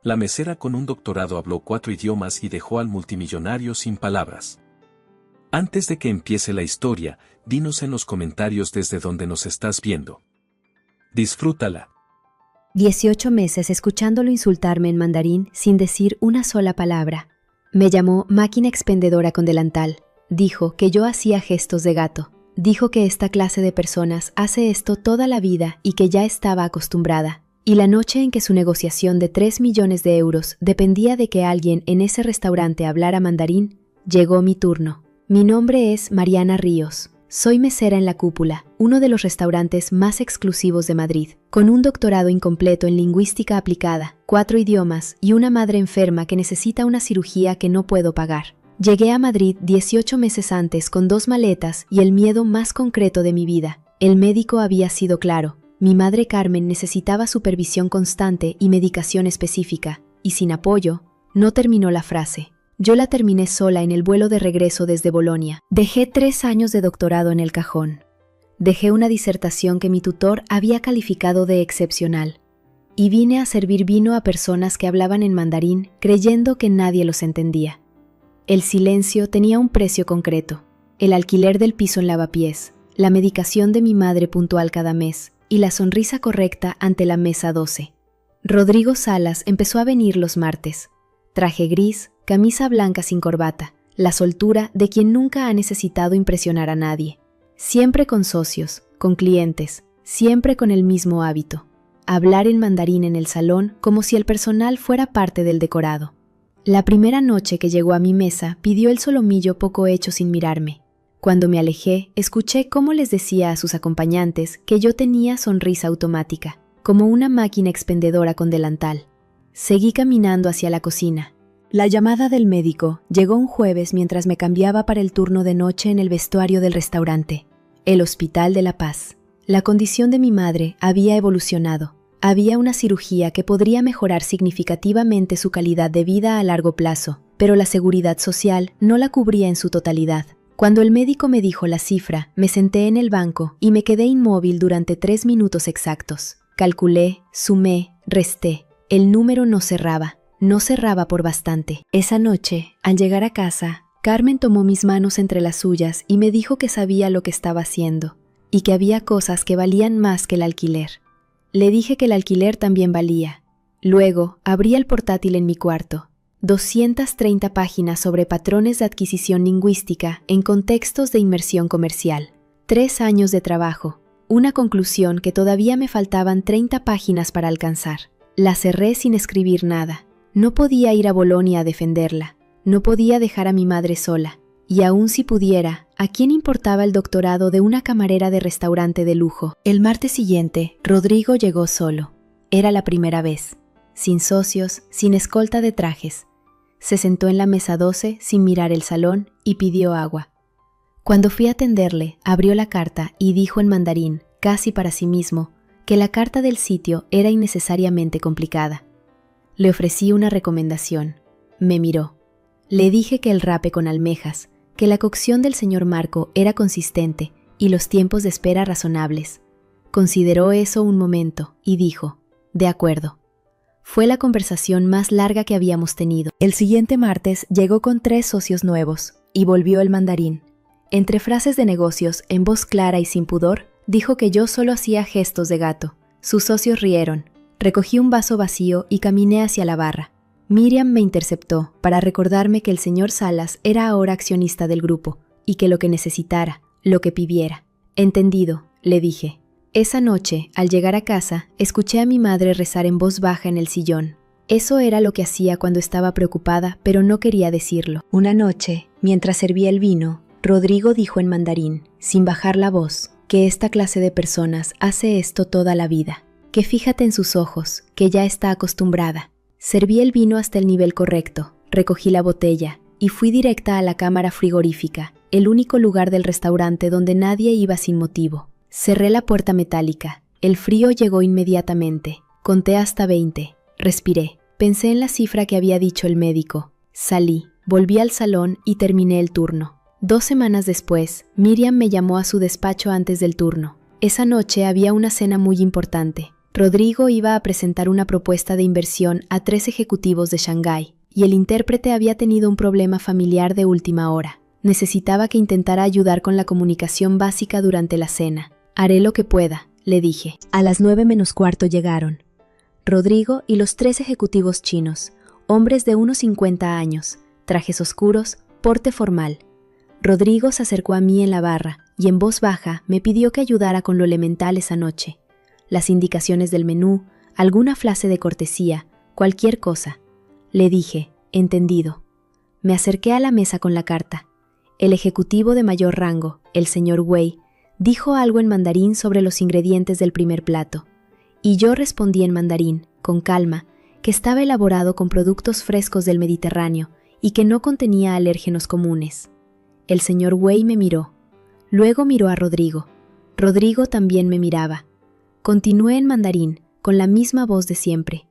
La mesera con un doctorado habló 4 idiomas y dejó al multimillonario sin palabras. Antes de que empiece la historia, dinos en los comentarios desde donde nos estás viendo. Disfrútala. 18 meses escuchándolo insultarme en mandarín sin decir una sola palabra. Me llamó máquina expendedora con delantal. Dijo que yo hacía gestos de gato. Dijo que esta clase de personas hace esto toda la vida y que ya estaba acostumbrada. Y la noche en que su negociación de 3 millones de euros dependía de que alguien en ese restaurante hablara mandarín, llegó mi turno. Mi nombre es Mariana Ríos. Soy mesera en La Cúpula, uno de los restaurantes más exclusivos de Madrid, con un doctorado incompleto en lingüística aplicada, 4 idiomas y una madre enferma que necesita una cirugía que no puedo pagar. Llegué a Madrid 18 meses antes con 2 maletas y el miedo más concreto de mi vida. El médico había sido claro. Mi madre Carmen necesitaba supervisión constante y medicación específica, y sin apoyo, no terminó la frase. Yo la terminé sola en el vuelo de regreso desde Bolonia. Dejé 3 años de doctorado en el cajón. Dejé una disertación que mi tutor había calificado de excepcional. Y vine a servir vino a personas que hablaban en mandarín creyendo que nadie los entendía. El silencio tenía un precio concreto. El alquiler del piso en Lavapiés, la medicación de mi madre puntual cada mes y la sonrisa correcta ante la mesa 12. Rodrigo Salas empezó a venir los martes. Traje gris, camisa blanca sin corbata, la soltura de quien nunca ha necesitado impresionar a nadie. Siempre con socios, con clientes, siempre con el mismo hábito. Hablar en mandarín en el salón como si el personal fuera parte del decorado. La primera noche que llegó a mi mesa pidió el solomillo poco hecho sin mirarme. Cuando me alejé, escuché cómo les decía a sus acompañantes que yo tenía sonrisa automática, como una máquina expendedora con delantal. Seguí caminando hacia la cocina. La llamada del médico llegó un jueves mientras me cambiaba para el turno de noche en el vestuario del restaurante. El Hospital de la Paz. La condición de mi madre había evolucionado. Había una cirugía que podría mejorar significativamente su calidad de vida a largo plazo, pero la seguridad social no la cubría en su totalidad. Cuando el médico me dijo la cifra, me senté en el banco y me quedé inmóvil durante 3 minutos exactos. Calculé, sumé, resté. El número no cerraba por bastante. Esa noche, al llegar a casa, Carmen tomó mis manos entre las suyas y me dijo que sabía lo que estaba haciendo y que había cosas que valían más que el alquiler. Le dije que el alquiler también valía. Luego, abrí el portátil en mi cuarto. 230 páginas sobre patrones de adquisición lingüística en contextos de inmersión comercial. 3 años de trabajo. Una conclusión que todavía me faltaban 30 páginas para alcanzar. La cerré sin escribir nada. No podía ir a Bolonia a defenderla. No podía dejar a mi madre sola. Y aun si pudiera, ¿a quién importaba el doctorado de una camarera de restaurante de lujo? El martes siguiente, Rodrigo llegó solo. Era la primera vez. Sin socios, sin escolta de trajes. Se sentó en la mesa 12 sin mirar el salón y pidió agua. Cuando fui a atenderle, abrió la carta y dijo en mandarín, casi para sí mismo, que la carta del sitio era innecesariamente complicada. Le ofrecí una recomendación. Me miró. Le dije que el rape con almejas, que la cocción del señor Marco era consistente y los tiempos de espera razonables. Consideró eso un momento y dijo, de acuerdo. Fue la conversación más larga que habíamos tenido. El siguiente martes llegó con 3 socios nuevos y volvió el mandarín. Entre frases de negocios, en voz clara y sin pudor, dijo que yo solo hacía gestos de gato. Sus socios rieron. Recogí un vaso vacío y caminé hacia la barra. Miriam me interceptó para recordarme que el señor Salas era ahora accionista del grupo y que lo que necesitara, lo que pidiera. Entendido, le dije. Esa noche, al llegar a casa, escuché a mi madre rezar en voz baja en el sillón. Eso era lo que hacía cuando estaba preocupada, pero no quería decirlo. Una noche, mientras servía el vino, Rodrigo dijo en mandarín, sin bajar la voz, que esta clase de personas hace esto toda la vida. Que fíjate en sus ojos, que ya está acostumbrada. Serví el vino hasta el nivel correcto, recogí la botella y fui directa a la cámara frigorífica, el único lugar del restaurante donde nadie iba sin motivo. Cerré la puerta metálica. El frío llegó inmediatamente. Conté hasta 20. Respiré. Pensé en la cifra que había dicho el médico. Salí, volví al salón y terminé el turno. 2 semanas después, Miriam me llamó a su despacho antes del turno. Esa noche había una cena muy importante. Rodrigo iba a presentar una propuesta de inversión a 3 ejecutivos de Shanghái, y el intérprete había tenido un problema familiar de última hora. Necesitaba que intentara ayudar con la comunicación básica durante la cena. Haré lo que pueda, le dije. A las 9:45 llegaron Rodrigo y los 3 ejecutivos chinos, hombres de unos 50 años, trajes oscuros, porte formal. Rodrigo se acercó a mí en la barra y en voz baja me pidió que ayudara con lo elemental esa noche. Las indicaciones del menú, alguna frase de cortesía, cualquier cosa. Le dije, entendido. Me acerqué a la mesa con la carta. El ejecutivo de mayor rango, el señor Wei, dijo algo en mandarín sobre los ingredientes del primer plato, y yo respondí en mandarín, con calma, que estaba elaborado con productos frescos del Mediterráneo y que no contenía alérgenos comunes. El señor Wei me miró. Luego miró a Rodrigo. Rodrigo también me miraba. Continué en mandarín, con la misma voz de siempre,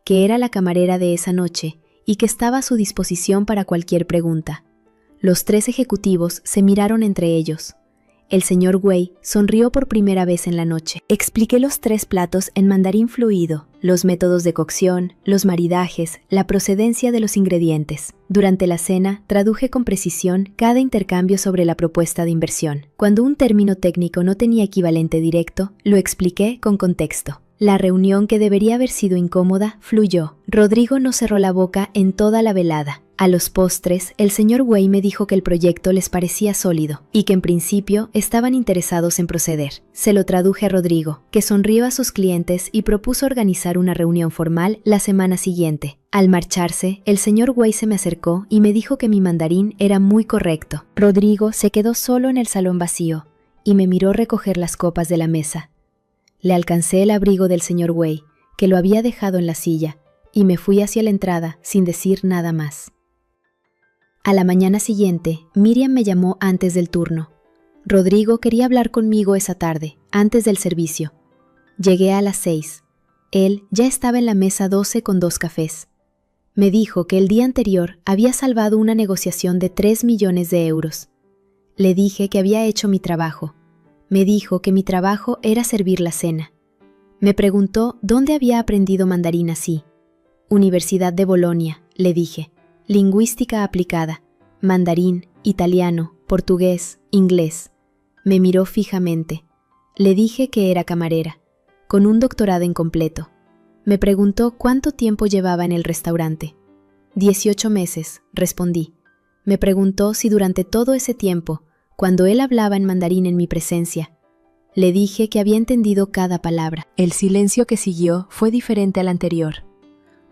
que era la camarera de esa noche y que estaba a su disposición para cualquier pregunta. Los 3 ejecutivos se miraron entre ellos. El señor Wei sonrió por primera vez en la noche. Expliqué los 3 platos en mandarín fluido, los métodos de cocción, los maridajes, la procedencia de los ingredientes. Durante la cena, traduje con precisión cada intercambio sobre la propuesta de inversión. Cuando un término técnico no tenía equivalente directo, lo expliqué con contexto. La reunión, que debería haber sido incómoda, fluyó. Rodrigo no cerró la boca en toda la velada. A los postres, el señor Wei me dijo que el proyecto les parecía sólido y que en principio estaban interesados en proceder. Se lo traduje a Rodrigo, que sonrió a sus clientes y propuso organizar una reunión formal la semana siguiente. Al marcharse, el señor Wei se me acercó y me dijo que mi mandarín era muy correcto. Rodrigo se quedó solo en el salón vacío y me miró recoger las copas de la mesa. Le alcancé el abrigo del señor Wei, que lo había dejado en la silla, y me fui hacia la entrada sin decir nada más. A la mañana siguiente, Miriam me llamó antes del turno. Rodrigo quería hablar conmigo esa tarde, antes del servicio. Llegué a las 6. Él ya estaba en la mesa 12 con 2 cafés. Me dijo que el día anterior había salvado una negociación de 3 millones de euros. Le dije que había hecho mi trabajo. Me dijo que mi trabajo era servir la cena. Me preguntó dónde había aprendido mandarín así. Universidad de Bolonia, le dije. Lingüística aplicada. Mandarín, italiano, portugués, inglés. Me miró fijamente. Le dije que era camarera, con un doctorado incompleto. Me preguntó cuánto tiempo llevaba en el restaurante. 18 meses, respondí. Me preguntó si durante todo ese tiempo, cuando él hablaba en mandarín en mi presencia, le dije que había entendido cada palabra. El silencio que siguió fue diferente al anterior.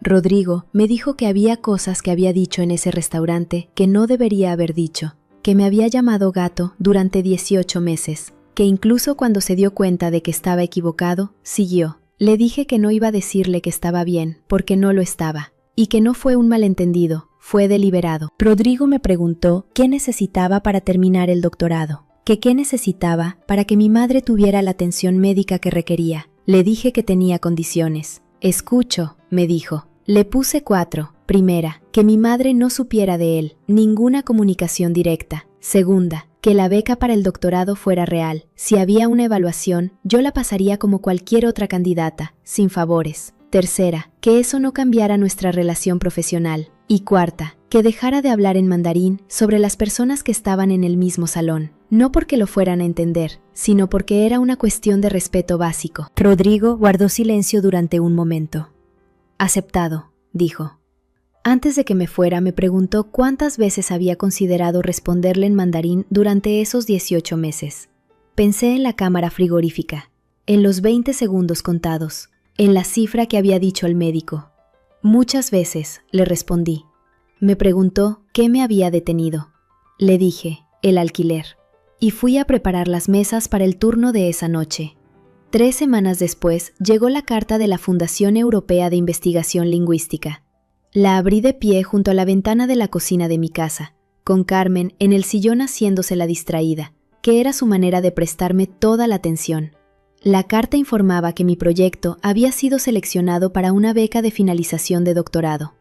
Rodrigo me dijo que había cosas que había dicho en ese restaurante que no debería haber dicho, que me había llamado gato durante 18 meses, que incluso cuando se dio cuenta de que estaba equivocado, siguió. Le dije que no iba a decirle que estaba bien, porque no lo estaba, y que no fue un malentendido, fue deliberado. Rodrigo me preguntó qué necesitaba para terminar el doctorado, que qué necesitaba para que mi madre tuviera la atención médica que requería. Le dije que tenía condiciones. Escucho, me dijo. Le puse 4. Primera, que mi madre no supiera de él, ninguna comunicación directa. Segunda, que la beca para el doctorado fuera real. Si había una evaluación, yo la pasaría como cualquier otra candidata, sin favores. Tercera, que eso no cambiara nuestra relación profesional. Y cuarta, que dejara de hablar en mandarín sobre las personas que estaban en el mismo salón. No porque lo fueran a entender, sino porque era una cuestión de respeto básico. Rodrigo guardó silencio durante un momento. Aceptado, dijo. Antes de que me fuera, me preguntó cuántas veces había considerado responderle en mandarín durante esos 18 meses. Pensé en la cámara frigorífica, en los 20 segundos contados, en la cifra que había dicho el médico. Muchas veces, le respondí. Me preguntó qué me había detenido. Le dije, el alquiler. Y fui a preparar las mesas para el turno de esa noche. 3 semanas después llegó la carta de la Fundación Europea de Investigación Lingüística. La abrí de pie junto a la ventana de la cocina de mi casa, con Carmen en el sillón haciéndose la distraída, que era su manera de prestarme toda la atención. La carta informaba que mi proyecto había sido seleccionado para una beca de finalización de doctorado.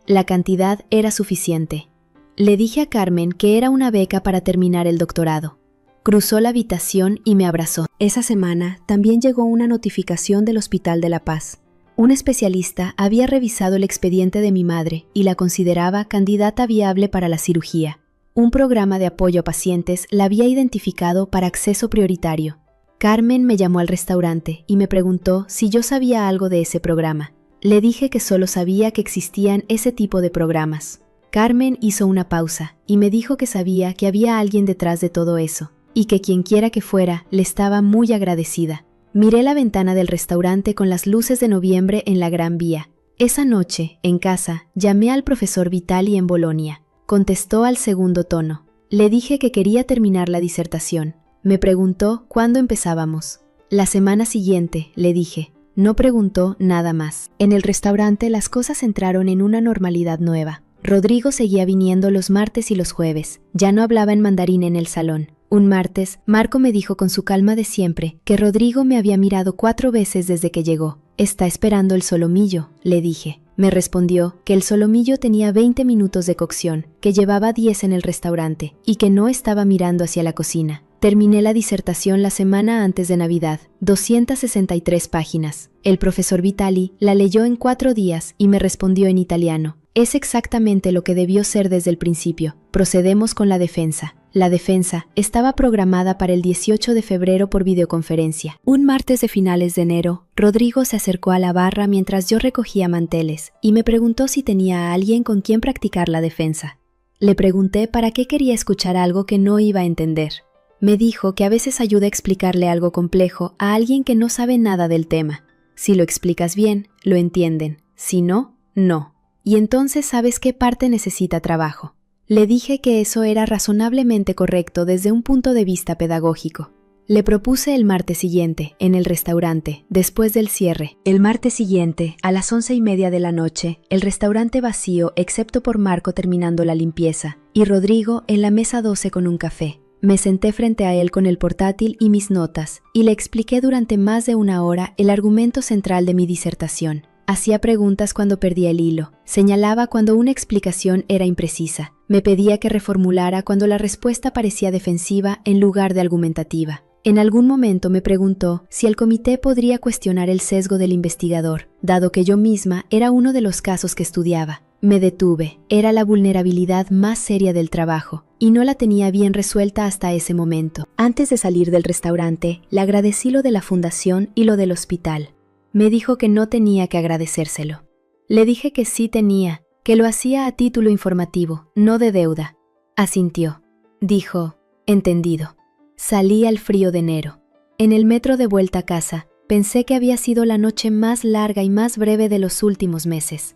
La cantidad era suficiente. Le dije a Carmen que era una beca para terminar el doctorado. Cruzó la habitación y me abrazó. Esa semana también llegó una notificación del Hospital de La Paz. Un especialista había revisado el expediente de mi madre y la consideraba candidata viable para la cirugía. Un programa de apoyo a pacientes la había identificado para acceso prioritario. Carmen me llamó al restaurante y me preguntó si yo sabía algo de ese programa. Le dije que solo sabía que existían ese tipo de programas. Carmen hizo una pausa y me dijo que sabía que había alguien detrás de todo eso, y que quienquiera que fuera le estaba muy agradecida. Miré la ventana del restaurante con las luces de noviembre en la Gran Vía. Esa noche, en casa, llamé al profesor Vitali en Bolonia. Contestó al segundo tono. Le dije que quería terminar la disertación. Me preguntó cuándo empezábamos. La semana siguiente, le dije. No preguntó nada más. En el restaurante las cosas entraron en una normalidad nueva. Rodrigo seguía viniendo los martes y los jueves. Ya no hablaba en mandarín en el salón. Un martes, Marco me dijo con su calma de siempre que Rodrigo me había mirado 4 veces desde que llegó. «Está esperando el solomillo», le dije. Me respondió que el solomillo tenía 20 minutos de cocción, que llevaba 10 en el restaurante y que no estaba mirando hacia la cocina. Terminé la disertación la semana antes de Navidad, 263 páginas. El profesor Vitali la leyó en 4 días y me respondió en italiano. Es exactamente lo que debió ser desde el principio. Procedemos con la defensa. La defensa estaba programada para el 18 de febrero por videoconferencia. Un martes de finales de enero, Rodrigo se acercó a la barra mientras yo recogía manteles y me preguntó si tenía a alguien con quien practicar la defensa. Le pregunté para qué quería escuchar algo que no iba a entender. Me dijo que a veces ayuda a explicarle algo complejo a alguien que no sabe nada del tema. Si lo explicas bien, lo entienden. Si no, no. Y entonces sabes qué parte necesita trabajo. Le dije que eso era razonablemente correcto desde un punto de vista pedagógico. Le propuse el martes siguiente, en el restaurante, después del cierre. El martes siguiente, a las 11:30 de la noche, el restaurante vacío excepto por Marco terminando la limpieza, y Rodrigo en la mesa 12 con un café. Me senté frente a él con el portátil y mis notas, y le expliqué durante más de 1 hora el argumento central de mi disertación. Hacía preguntas cuando perdía el hilo, señalaba cuando una explicación era imprecisa, me pedía que reformulara cuando la respuesta parecía defensiva en lugar de argumentativa. En algún momento me preguntó si el comité podría cuestionar el sesgo del investigador, dado que yo misma era uno de los casos que estudiaba. Me detuve, era la vulnerabilidad más seria del trabajo, y no la tenía bien resuelta hasta ese momento. Antes de salir del restaurante, le agradecí lo de la fundación y lo del hospital. Me dijo que no tenía que agradecérselo. Le dije que sí tenía, que lo hacía a título informativo, no de deuda. Asintió. Dijo, entendido. Salí al frío de enero. En el metro de vuelta a casa, pensé que había sido la noche más larga y más breve de los últimos meses.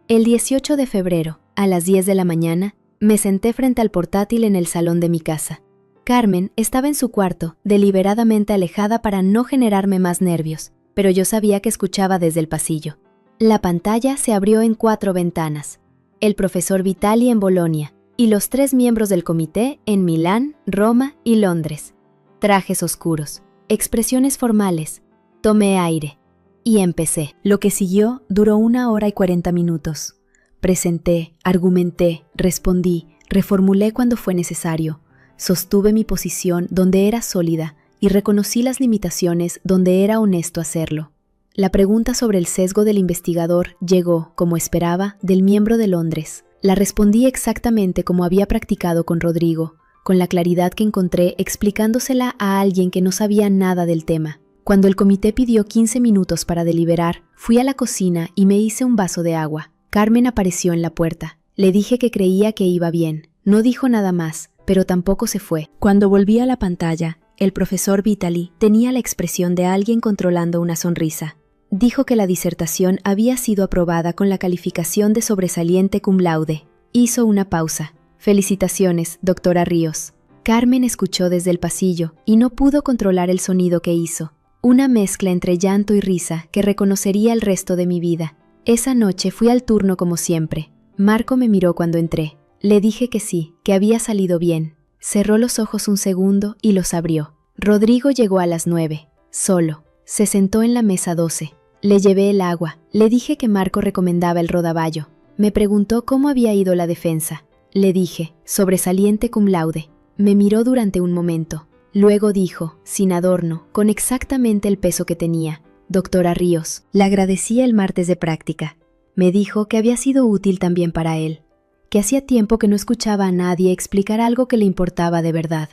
El 18 de febrero, a las 10 de la mañana, me senté frente al portátil en el salón de mi casa. Carmen estaba en su cuarto, deliberadamente alejada para no generarme más nervios, pero yo sabía que escuchaba desde el pasillo. La pantalla se abrió en 4 ventanas. El profesor Vitali en Bolonia y los 3 miembros del comité en Milán, Roma y Londres. Trajes oscuros, expresiones formales. Tomé aire y empecé. Lo que siguió duró 1 hora y 40 minutos. Presenté, argumenté, respondí, reformulé cuando fue necesario. Sostuve mi posición donde era sólida y reconocí las limitaciones donde era honesto hacerlo. La pregunta sobre el sesgo del investigador llegó, como esperaba, del miembro de Londres. La respondí exactamente como había practicado con Rodrigo, con la claridad que encontré explicándosela a alguien que no sabía nada del tema. Cuando el comité pidió 15 minutos para deliberar, fui a la cocina y me hice un vaso de agua. Carmen apareció en la puerta. Le dije que creía que iba bien. No dijo nada más, pero tampoco se fue. Cuando volví a la pantalla, el profesor Vitali tenía la expresión de alguien controlando una sonrisa. Dijo que la disertación había sido aprobada con la calificación de sobresaliente cum laude. Hizo una pausa. «Felicitaciones, doctora Ríos». Carmen escuchó desde el pasillo y no pudo controlar el sonido que hizo. Una mezcla entre llanto y risa que reconocería el resto de mi vida. Esa noche fui al turno como siempre. Marco me miró cuando entré. Le dije que sí, que había salido bien. Cerró los ojos un segundo y los abrió. Rodrigo llegó a las 9, solo. Se sentó en la mesa 12. Le llevé el agua. Le dije que Marco recomendaba el rodaballo. Me preguntó cómo había ido la defensa. Le dije, sobresaliente cum laude. Me miró durante un momento. Luego dijo, sin adorno, con exactamente el peso que tenía: «Doctora Ríos». Le agradecí el martes de práctica. Me dijo que había sido útil también para él, que hacía tiempo que no escuchaba a nadie explicar algo que le importaba de verdad.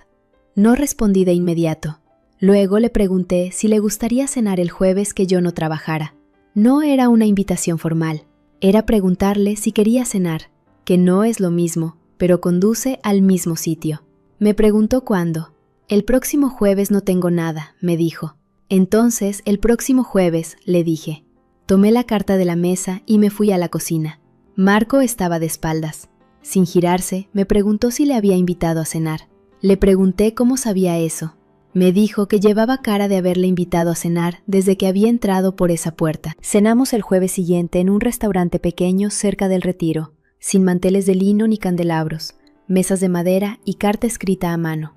No respondí de inmediato. Luego le pregunté si le gustaría cenar el jueves que yo no trabajara. No era una invitación formal, era preguntarle si quería cenar, que no es lo mismo, pero conduce al mismo sitio. Me preguntó cuándo. «El próximo jueves no tengo nada», me dijo. «Entonces, el próximo jueves», le dije. Tomé la carta de la mesa y me fui a la cocina. Marco estaba de espaldas. Sin girarse, me preguntó si le había invitado a cenar. Le pregunté cómo sabía eso. Me dijo que llevaba cara de haberle invitado a cenar desde que había entrado por esa puerta. Cenamos el jueves siguiente en un restaurante pequeño cerca del Retiro, sin manteles de lino ni candelabros, mesas de madera y carta escrita a mano.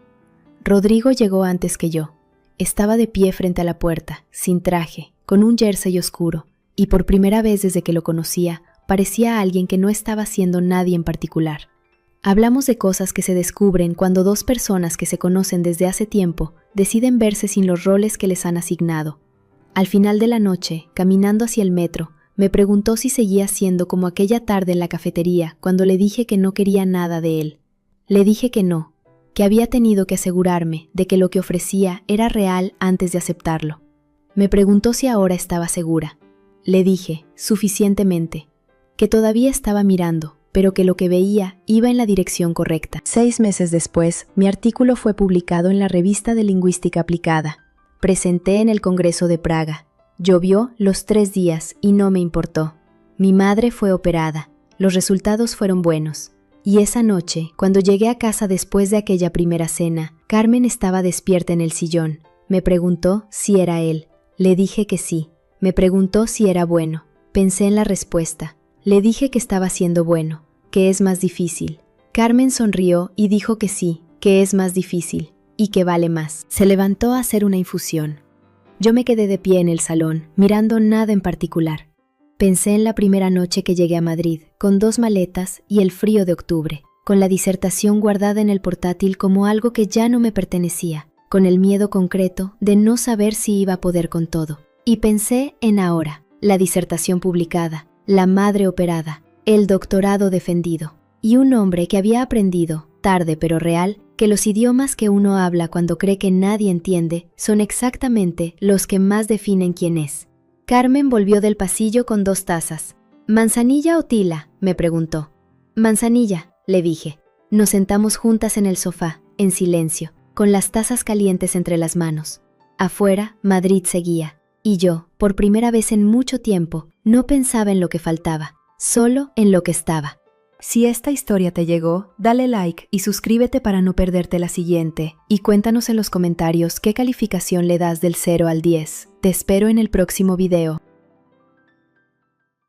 Rodrigo llegó antes que yo. Estaba de pie frente a la puerta, sin traje, con un jersey oscuro, y por primera vez desde que lo conocía, parecía alguien que no estaba haciendo nadie en particular. Hablamos de cosas que se descubren cuando dos personas que se conocen desde hace tiempo deciden verse sin los roles que les han asignado. Al final de la noche, caminando hacia el metro, me preguntó si seguía siendo como aquella tarde en la cafetería cuando le dije que no quería nada de él. Le dije que no, que había tenido que asegurarme de que lo que ofrecía era real antes de aceptarlo. Me preguntó si ahora estaba segura. Le dije, suficientemente, que todavía estaba mirando, pero que lo que veía iba en la dirección correcta. 6 meses después, mi artículo fue publicado en la Revista de Lingüística Aplicada. Presenté en el Congreso de Praga. Llovió los 3 días y no me importó. Mi madre fue operada. Los resultados fueron buenos. Y esa noche, cuando llegué a casa después de aquella primera cena, Carmen estaba despierta en el sillón. Me preguntó si era él. Le dije que sí. Me preguntó si era bueno. Pensé en la respuesta. Le dije que estaba siendo bueno, que es más difícil. Carmen sonrió y dijo que sí, que es más difícil y que vale más. Se levantó a hacer una infusión. Yo me quedé de pie en el salón, mirando nada en particular. Pensé en la primera noche que llegué a Madrid, con 2 maletas y el frío de octubre, con la disertación guardada en el portátil como algo que ya no me pertenecía, con el miedo concreto de no saber si iba a poder con todo. Y pensé en ahora, la disertación publicada, la madre operada, el doctorado defendido, y un hombre que había aprendido, tarde pero real, que los idiomas que uno habla cuando cree que nadie entiende son exactamente los que más definen quién es. Carmen volvió del pasillo con 2 tazas. ¿Manzanilla o tila?, me preguntó. Manzanilla, le dije. Nos sentamos juntas en el sofá, en silencio, con las tazas calientes entre las manos. Afuera, Madrid seguía. Y yo, por primera vez en mucho tiempo, no pensaba en lo que faltaba, solo en lo que estaba. Si esta historia te llegó, dale like y suscríbete para no perderte la siguiente. Y cuéntanos en los comentarios qué calificación le das del 0 al 10. Te espero en el próximo video.